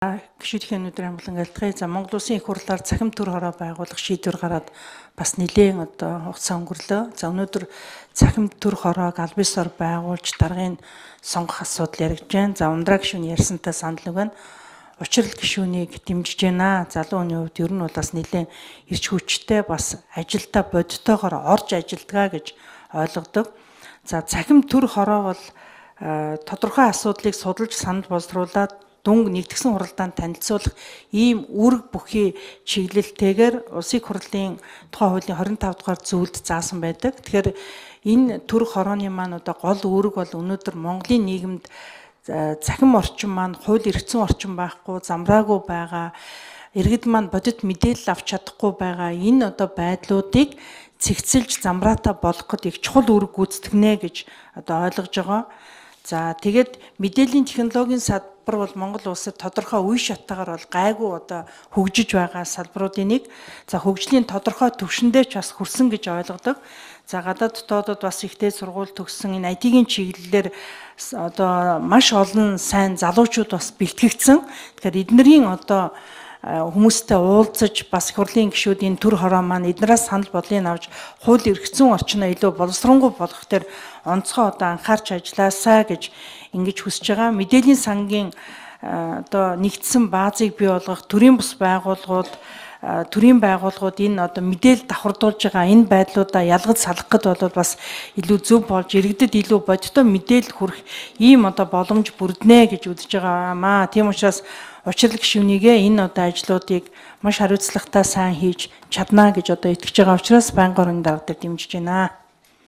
Гишүүдийн өнөөдрийн амглан альтгая. За Монгол Улсын их хурлаар цахим төр хороо байгуулах шийдвэр гараад бас нэлээд хугацаа өнгөрлөө. За өнөөдөр цахим төр хороог аль бисаар байгуулж даргын сонгох асуудал яригдж байна. За ундраа гишүүний ярьсантай санал нэг байна. Учрал гишүүнийг дэмжиж байна. Залуу хүний хувьд ер нь бол бас нэлээд ирч хүчтэй бас ажилдаа бодтойгоор орж ажилдгаа гэж ойлгодог. За цахим төр хороо бол тодорхой асуудлыг судалж санал боловсруулаад дүнг нэгдсэн хуралдаанд танилцуулах ийм үүрэг бүхий чиглэлтэйгээр улсын хурлын тухай хуулийн 25 дугаар зүйлд заасан байдаг. Тэгэхээр энэ төр хорооны маань одоо гол үүрэг бол өнөөдөр Монголын нийгэмд цахим орчин маань хууль эрхцэн орчин байхгүй, замраагүй байгаа, иргэд маань бодит мэдээлэл авч чадахгүй байгаа энэ одоо байдлуудыг цэгцэлж замраатай болгоход их чухал үүрэг гүйцэтгэнэ гэж одоо ойлгож байгаа. За тэгээд мэдээллийн технологийн салбар бол Монгол улсад тодорхой үе шатаагаар бол гайгүй одоо хөгжиж байгаа салбаруудын нэг. За хөгжлийн тодорхой түвшиндээ ч бас хүрсэн гэж ойлгодог. За гадаад дотоодод бас ихтэй сургууль төгссөн энэ IT-ийн чиглэлээр одоо маш олон сайн залуучууд бас бэлтгэгдсэн. Тэгэхээр эднэрийн одоо хүмүүстэй уулзаж бас их хурлын гишүүдийн төр хороо маань эднээс санал бодлыг авч хууль эрхцэн орчноо илүү боловсронгуй болгох төр онцгой одоо анхаарч ажилласаа гэж ингэж хүсэж байгаа. Мэдээллийн сангийн одоо нэгдсэн баазыг бий болгох төрийн бус байгууллагууд энэ одоо мэдээлэл давхардуулж байгаа энэ байдлуудаа ялгаж салгахад бол бас илүү зөв болж иргэдэд илүү бодиттой мэдээлэл хүрэх ийм одоо боломж бүрднэ гэж үзэж байгаамаа. Тийм учраас учрал гишүүнийгээ энэ одоо ажлуудыг маш хариуцлагатай сайн хийж чадна гэж одоо итгэж байгаа учраас байнгын орны дарга дээр дэмжиж байна.